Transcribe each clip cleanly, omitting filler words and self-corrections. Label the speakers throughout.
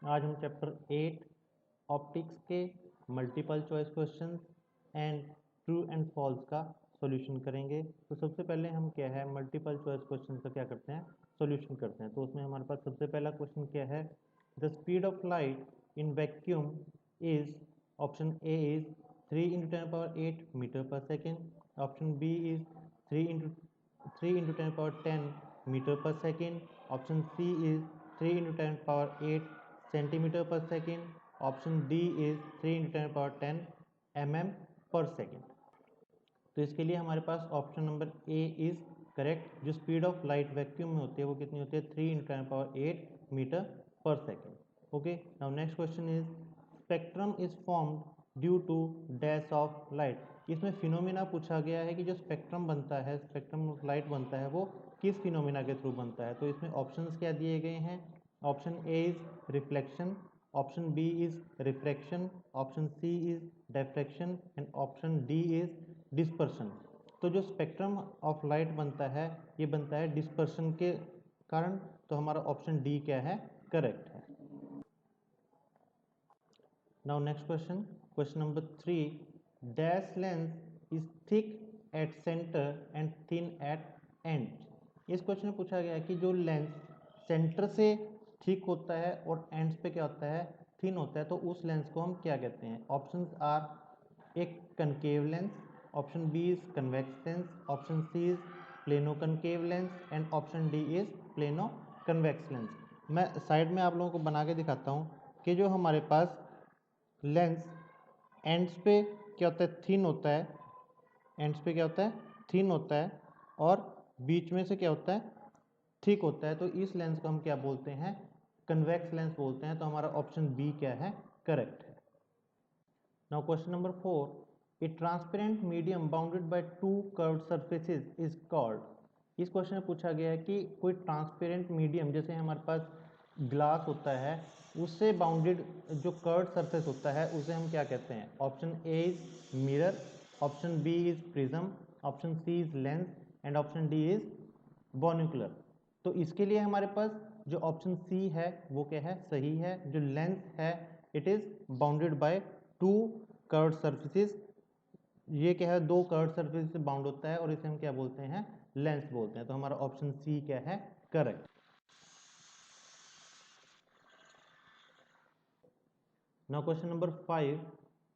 Speaker 1: आज हम chapter 8 optics के multiple choice question and true and false का सॉल्यूशन करेंगे। तो सबसे पहले हम क्या है मल्टीपल चॉइस क्वेश्चन का क्या करते हैं, सॉल्यूशन करते हैं। तो उसमें हमारे पास सबसे पहला क्वेश्चन क्या है, the speed of light in vacuum is, option A is 3 × 10⁸ metre पर second, option B is 3 × 10⁻10 metre पर second, option C is 3 × 10⁸ centimetre per second, option D is 3 × 10⁻10 mm per second. तो इसके लिए हमारे पास option number A is correct. जो speed of light vacuum में होती है वो कितनी होती है, 3 × 10⁸ मीटर पर second. Okay, now next question is spectrum is formed due to dash of light. इसमें फिनोमिना पूछा गया है कि जो स्पेक्ट्रम बनता है, स्पेक्ट्रम ऑफ लाइट बनता है, वो किस फिनोमिना के थ्रू बनता है। तो इसमें ऑप्शंस क्या दिए गए हैं, option A is reflection, option B is refraction, option C is diffraction and option D is dispersion. तो जो स्पेक्ट्रम ऑफ लाइट बनता है ये बनता है डिस्पर्शन के कारण। तो हमारा ऑप्शन डी क्या है, करेक्ट है। Now next question, question number 3, dash lens is thick at centre and thin at end. इस क्वेश्चन में पूछा गया है कि जो लेंस सेंटर से थिक होता है और एंड्स पे क्या होता है, थिन होता है, तो उस लेंस को हम क्या कहते हैं। Options are A concave lens, option B is convex lens, option C is plano concave lens and option D is plano convex lens. मैं साइड में आप लोगों को बना के दिखाता हूँ कि जो हमारे पास लेंस एंड्स पे क्या होता है, थिन होता है, एंड्स पे क्या होता है, थिन होता है, और बीच में से क्या होता है, थिक होता है। तो इस लेंस को हम क्या बोलते हैं, कन्वेक्स लेंस बोलते हैं। तो हमारा ऑप्शन बी क्या है, करेक्ट है। Now question number 4, A transparent medium bounded by two curved surfaces is called. इस क्वेश्चन में पूछा गया है कि कोई ट्रांसपेरेंट मीडियम, जैसे हमारे पास ग्लास होता है, उससे बाउंडेड जो कर्व्ड सरफेस होता है उसे हम क्या कहते हैं। Option A is mirror, option B is prism, option C is lens and option D is binocular. तो इसके लिए हमारे पास जो ऑप्शन सी है वो क्या है, सही है। जो लेंस है it is bounded by two curved surfaces. ये क्या है, दो कर्व्ड सरफेस से बाउंड होता है और इसे हम क्या बोलते हैं, लेंस बोलते हैं। तो हमारा ऑप्शन सी क्या है, correct. Now question number 5,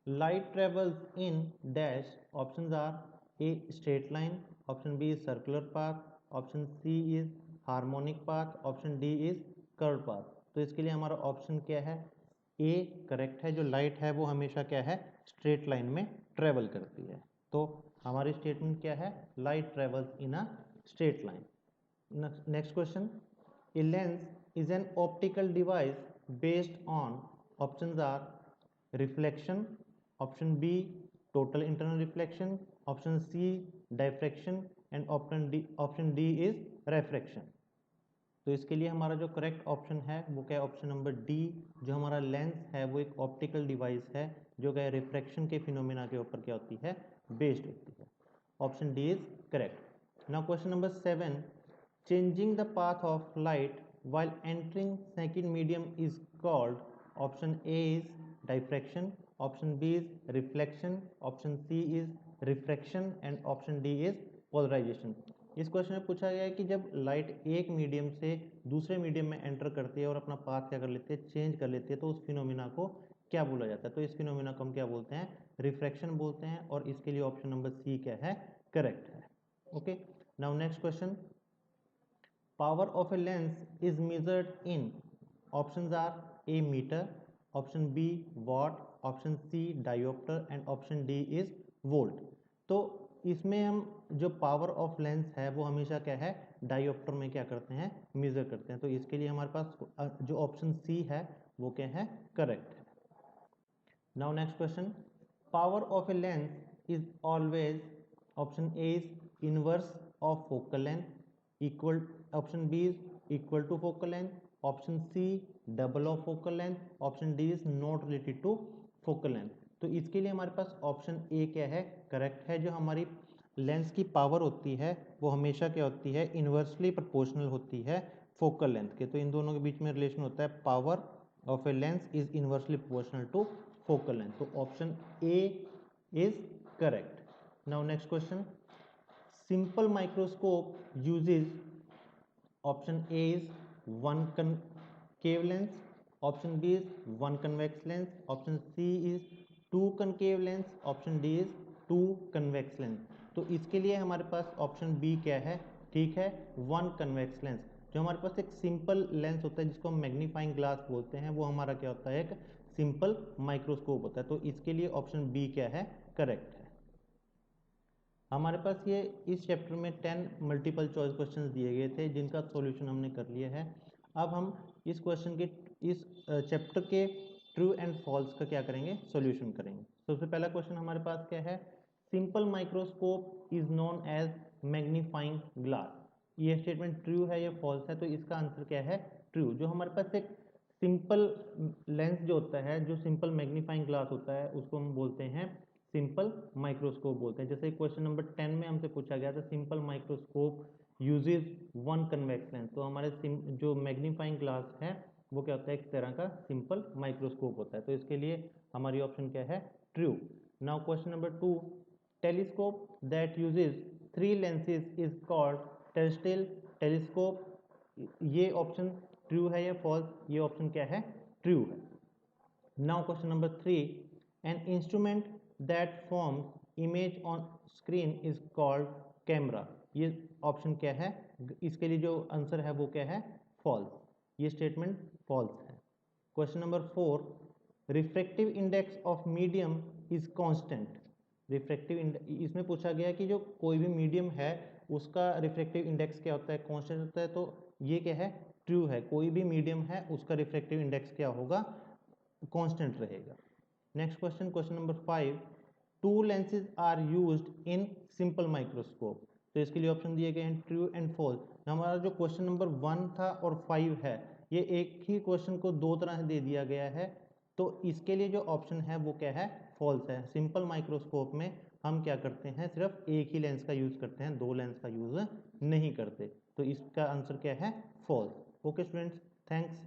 Speaker 1: light travels in dash. Options are A straight line, option B is circular path, option C is harmonic path, option D is curve path. तो इसके लिए हमारा ऑप्शन क्या है, A correct है। जो light है वो हमेशा क्या है, स्ट्रेट लाइन में ट्रेवल करती है। तो हमारी स्टेटमेंट क्या है, light travels in a straight line. Next question, a lens is an optical device based on, options are reflection, option B total internal reflection, option C diffraction and option D is refraction। तो इसके लिए हमारा जो correct option है वो क्या है, option number D. जो हमारा लेंस है वो एक ऑप्टिकल डिवाइस है जो क्या है, रिफ्रैक्शन के फिनोमिना के ऊपर क्या होती है, बेस्ड होती है। Option D is correct. Now question number 7, changing the path of light while entering second medium is called, option A is diffraction, option B is reflection, option C is refraction and option D is polarization। इस question में पूछा गया है कि जब light एक medium से दूसरे मीडियम में एंटर करती है और अपना पाथ क्या कर लेती है, चेंज कर लेती है, तो उस फिनोमिना को क्या बोला जाता है। तो इस फिनोमिना को हम क्या बोलते हैं, रिफ्रैक्शन बोलते हैं। और इसके लिए ऑप्शन नंबर सी क्या है, करेक्ट है। Okay, now next question, power of a lens is measured in, options are a meter, option B watt, option C diopter and option D is volt। तो इसमें हम जो पावर ऑफ लेंस है वो हमेशा क्या है, डायोप्टर में क्या करते हैं, मेजर करते हैं। तो इसके लिए हमारे पास जो ऑप्शन सी है वो क्या है, करेक्ट है। Now next question, power of a lens is always, option A is inverse of focal length, equal, option B is equal to focal length, option C double of focal length, option D is not related to focal length. तो इसके लिए हमारे पास option A क्या है, correct है। जो हमारी लेंस की पावर होती है वो हमेशा क्या होती है, इन्वर्सली प्रोपोर्शनल होती है फोकल लेंथ के। तो इन दोनों के बीच में रिलेशन होता है power of a lens is inversely proportional to focal length. तो option A is correct. Now next question, simple microscope uses, option A is one concave lens, option B is one convex lens, option C is two concave lens, option D is two convex lens। तो इसके लिए हमारे पास option B क्या है, ठीक है, one convex lens. जो हमारे पास एक सिंपल लेंस होता है जिसको हम मैग्नीफाइंग ग्लास बोलते हैं, वो हमारा क्या होता है, एक सिंपल माइक्रोस्कोप होता है। तो इसके लिए ऑप्शन बी क्या है, करेक्ट है। हमारे पास ये इस चैप्टर में 10 मल्टीपल चॉइस क्वेश्चंस दिए गए थे जिनका सॉल्यूशन हमने कर लिया है। अब हम इस क्वेश्चन के इस चैप्टर के ट्रू एंड फॉल्स का क्या करेंगे, सॉल्यूशन करेंगे। सबसे पहला क्वेश्चन हमारे पास क्या है, simple microscope is known as magnifying glass. ये स्टेटमेंट ट्रू है या फॉल्स है, तो इसका आंसर क्या है, ट्रू। जो हमारे पास एक सिंपल लेंस जो होता है, जो सिंपल मैग्नीफाइंग ग्लास होता है, उसको हम बोलते हैं सिंपल माइक्रोस्कोप बोलते हैं। जैसे क्वेश्चन नंबर 10 में हमसे पूछा गया था simple microscope uses one convex lens, तो हमारे जो मैग्नीफाइंग ग्लास है वो क्या होता है, एक तरह का सिंपल माइक्रोस्कोप होता है। तो इसके लिए हमारी ऑप्शन क्या है, true. Now question number 2, telescope that uses three lenses is called terrestrial telescope. ये ऑप्शन ट्रू है या फॉल्स, ये ऑप्शन क्या है, ट्रू है। Now question number 3, an instrument that forms image on screen is called camera. ये option क्या है, इसके लिए जो आंसर है वो क्या है, फॉल्स। ये स्टेटमेंट फॉल्स है। Question number 4, refractive index of medium is constant. Refractive इसमें पूछा गया कि जो कोई भी मीडियम है उसका रिफ्रैक्टिव इंडेक्स क्या होता है, कांस्टेंट होता है। तो ये क्या है, ट्रू है, कोई भी मीडियम है उसका रिफ्रैक्टिव इंडेक्स क्या होगा, कांस्टेंट रहेगा। Next question, question number 5, two lenses are used in simple microscope. तो इसके लिए ऑप्शन दिए गए हैं ट्रू एंड फॉल्स। हमारा जो क्वेश्चन नंबर 1 था और 5 है, ये एक ही क्वेश्चन को दो तरह से दे दिया गया है। तो इसके लिए जो ऑप्शन है वो क्या है, फॉल्स है। सिंपल माइक्रोस्कोप में हम क्या करते हैं, सिर्फ एक ही लेंस का यूज करते हैं, दो लेंस का यूज नहीं करते। तो इसका आंसर क्या है, फॉल्स। Okay students, thanks.